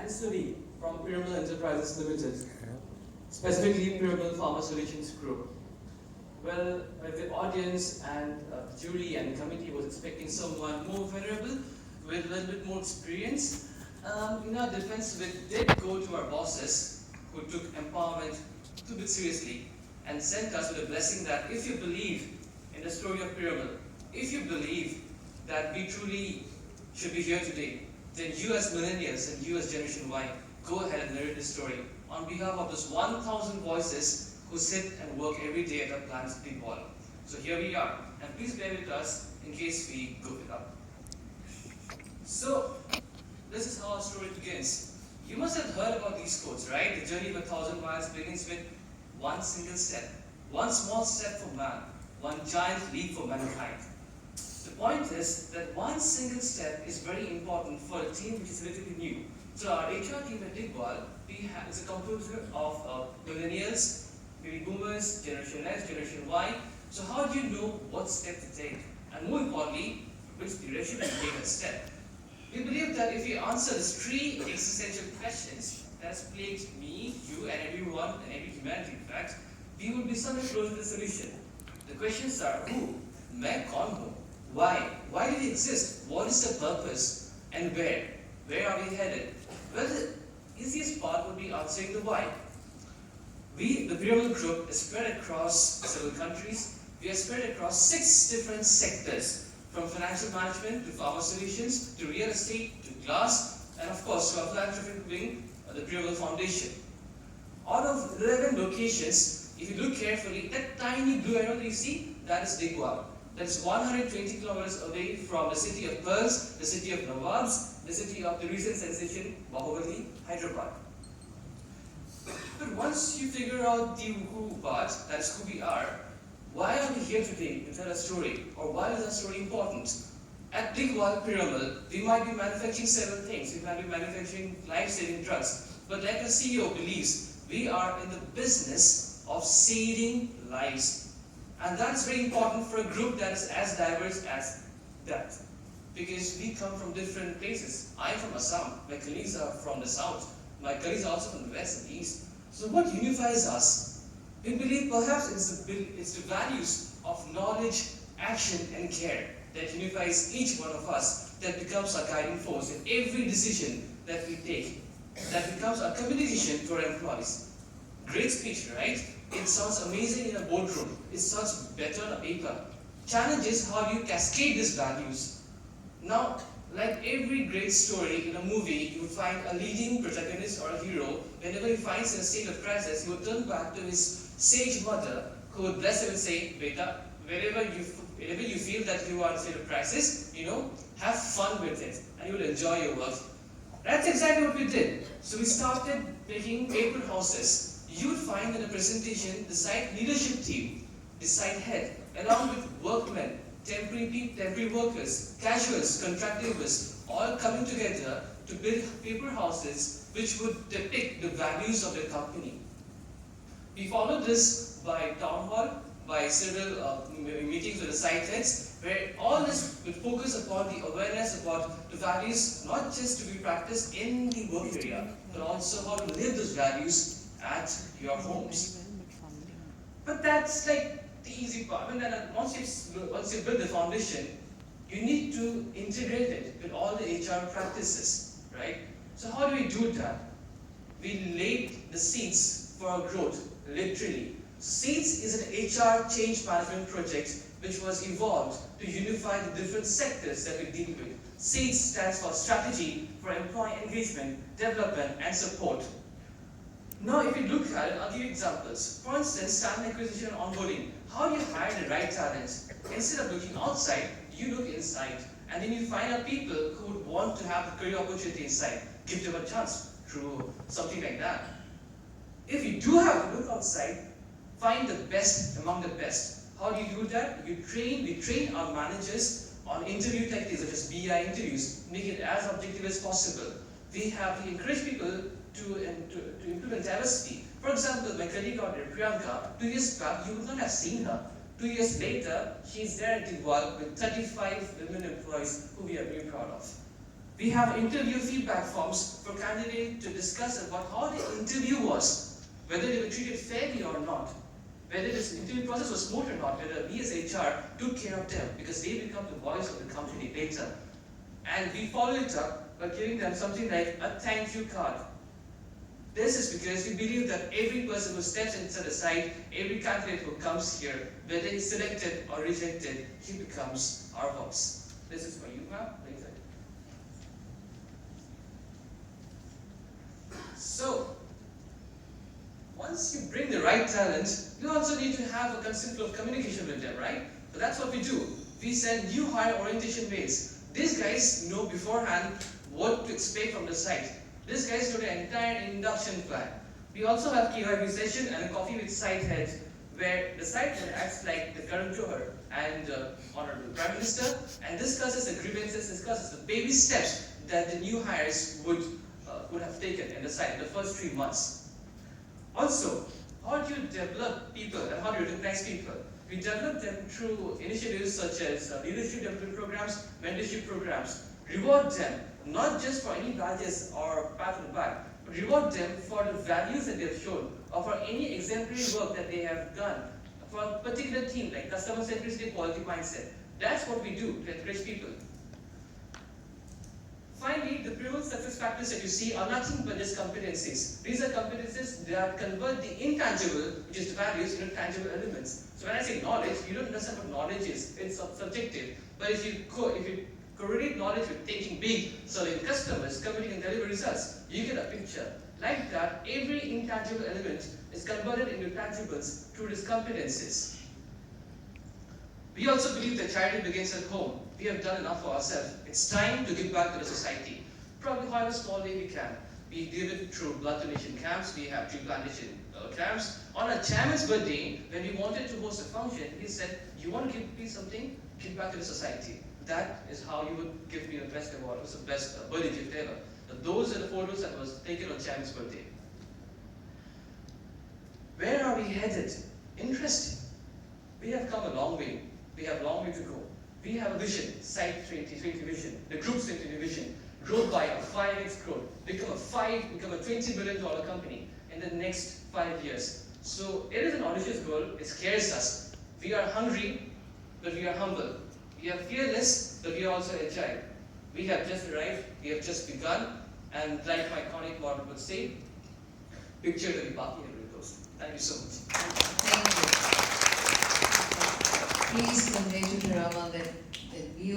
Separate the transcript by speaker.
Speaker 1: and Suri from Pyramid Enterprises Limited, specifically Pyramid Pharma Solutions Group. Well, the audience and jury and committee was expecting someone more venerable with a little bit more experience. In our defense, we did go to our bosses who took empowerment too bit seriously and sent us with a blessing that if you believe in the story of Pyramid, if you believe that we truly should be here today, then you as millennials and you as Generation Y, go ahead and narrate this story on behalf of those 1,000 voices who sit and work every day at our plant's big wall. So here we are, and please bear with us in case we goof it up. So, this is how our story begins. You must have heard about these quotes, right? The journey of 1,000 miles begins with one single step. One small step for man, one giant leap for mankind. The point is that one single step is very important for a team which is relatively new. So our HR team at Digwal is a composer of millennials, baby boomers, Generation X, Generation Y. So how do you know what step to take? And more importantly, which direction to take a step? We believe that if we answer these three existential questions that has plagued me, you, and everyone, and every humanity in fact, we will be somewhere close to the solution. The questions are who, मैं कौन हूँ, why do we exist, what is the purpose, and where are we headed? Well, the easiest part would be answering the why. We, the Pyramid Group, is spread across several countries. We are spread across 6 different sectors, from financial management to pharma solutions to real estate to glass, and of course to our philanthropic wing, the Pyramid Foundation. Out of 11 locations, if you look carefully, that tiny blue arrow that you see, that is Digwal. That's 120 kilometers away from the city of pearls, the city of Nawabs, the city of the recent sensation, Bahubali, Hyderabad. But once you figure out the who part, that is who we are, why are we here today to tell a story? Or why is our story important? At Digwal Pyramid, we might be manufacturing several things. We might be manufacturing life-saving drugs. But like the CEO believes, we are in the business of saving lives. And that's very important for a group that is as diverse as that. Because we come from different places. I'm from Assam. My colleagues are from the south. My colleagues are also from the west and east. So what unifies us? We believe perhaps it's the values of knowledge, action, and care that unifies each one of us, that becomes our guiding force in every decision that we take, that becomes our communication to our employees. Great speech, right? It sounds amazing in a boardroom. It sounds better on a paper. Challenge is how do you cascade these values? Now, like every great story in a movie, you would find a leading protagonist or a hero. Whenever he finds in a state of crisis, he would turn back to his sage mother, who would bless him and say, Beta, whenever you feel that you are in a state of crisis, have fun with it, and you will enjoy your work. That's exactly what we did. So we started making paper houses. You would find in a presentation the site leadership team, the site head, along with workmen, temporary workers, casuals, contract laborers, all coming together to build paper houses which would depict the values of their company. We followed this by town hall, by several meetings with the site heads, where all this would focus upon the awareness about the values, not just to be practiced in the work area, but also how to live those values at your homes. But that's like the easy part. Once you build the foundation, you need to integrate it with all the HR practices, right? So how do we do that? We laid the seeds for our growth, literally. SEEDS is an HR change management project which was evolved to unify the different sectors that we deal with. SEEDS stands for Strategy for Employee Engagement, Development and Support. Now if you look at it, I'll give you examples. For instance, talent acquisition and onboarding. How do you hire the right talent? Instead of looking outside, you look inside. And then you find out people who would want to have the career opportunity inside. Give them a chance through something like that. If you do have to look outside, find the best among the best. How do you do that? We train our managers on interview techniques such as BI interviews, make it as objective as possible. We encourage people to implement diversity. For example, my colleague out there, Priyanka, 2 years back, you would not have seen her. 2 years later, she's there at Digwal with 35 women employees who we are very proud of. We have interview feedback forms for candidates to discuss about how the interview was, whether they were treated fairly or not, whether this interview process was smooth or not, whether we as HR took care of them, because they become the voice of the company later. And we follow it up by giving them something like a thank you card. This is because we believe that every person who steps inside the site, every candidate who comes here, whether he's selected or rejected, he becomes our voice. This is for you, ma'am. So, once you bring the right talent, you also need to have a constant flow of communication with them, right? So that's what we do. We send new hire orientation mails. These guys know beforehand what to expect from the site. These guys know the entire induction plan. We also have KYB session and a coffee with site heads, where the site head acts like the current Johar and Honorable Prime Minister and discusses the grievances, discusses the baby steps that the new hires would have taken in the site in the first 3 months. Also, how do you develop people and how do you recognize people? We develop them through initiatives such as leadership development programs, mentorship programs. Reward them, not just for any badges or pat on the back, but reward them for the values that they have shown or for any exemplary work that they have done for a particular theme like customer centricity, quality mindset. That's what we do to encourage people. Finally, the proven success factors that you see are nothing but just competencies. These are competencies that convert the intangible, which is the values, into tangible elements. So when I say knowledge, you don't understand what knowledge is. It's subjective. But if you correlate knowledge with thinking big, serving customers, committing and deliver results, you get a picture. Like that, every intangible element is converted into tangibles through these competencies. We also believe that charity begins at home. We have done enough for ourselves. It's time to give back to the society. Probably however small way we can. We give it through blood donation camps, we have tree plantation camps. On our chairman's birthday, when we wanted to host a function, he said, you want to give me something? Give back to the society. That is how you would give me the best award. It was the best birthday gift ever. Those are the photos that was taken on chairman's birthday. Where are we headed? Interesting. We have come a long way. We have a long way to go. We have a vision, Site 2020 vision, the group's 2020 vision, grow by a 5x growth, become a $20 billion company in the next 5 years. So it is an audacious goal, it scares us. We are hungry, but we are humble. We are fearless, but we are also agile. We have just arrived, we have just begun, and like my iconic motto would say, picture the Baki and goes. Thank you so much.
Speaker 2: Thank you. Please convey to Piramal that we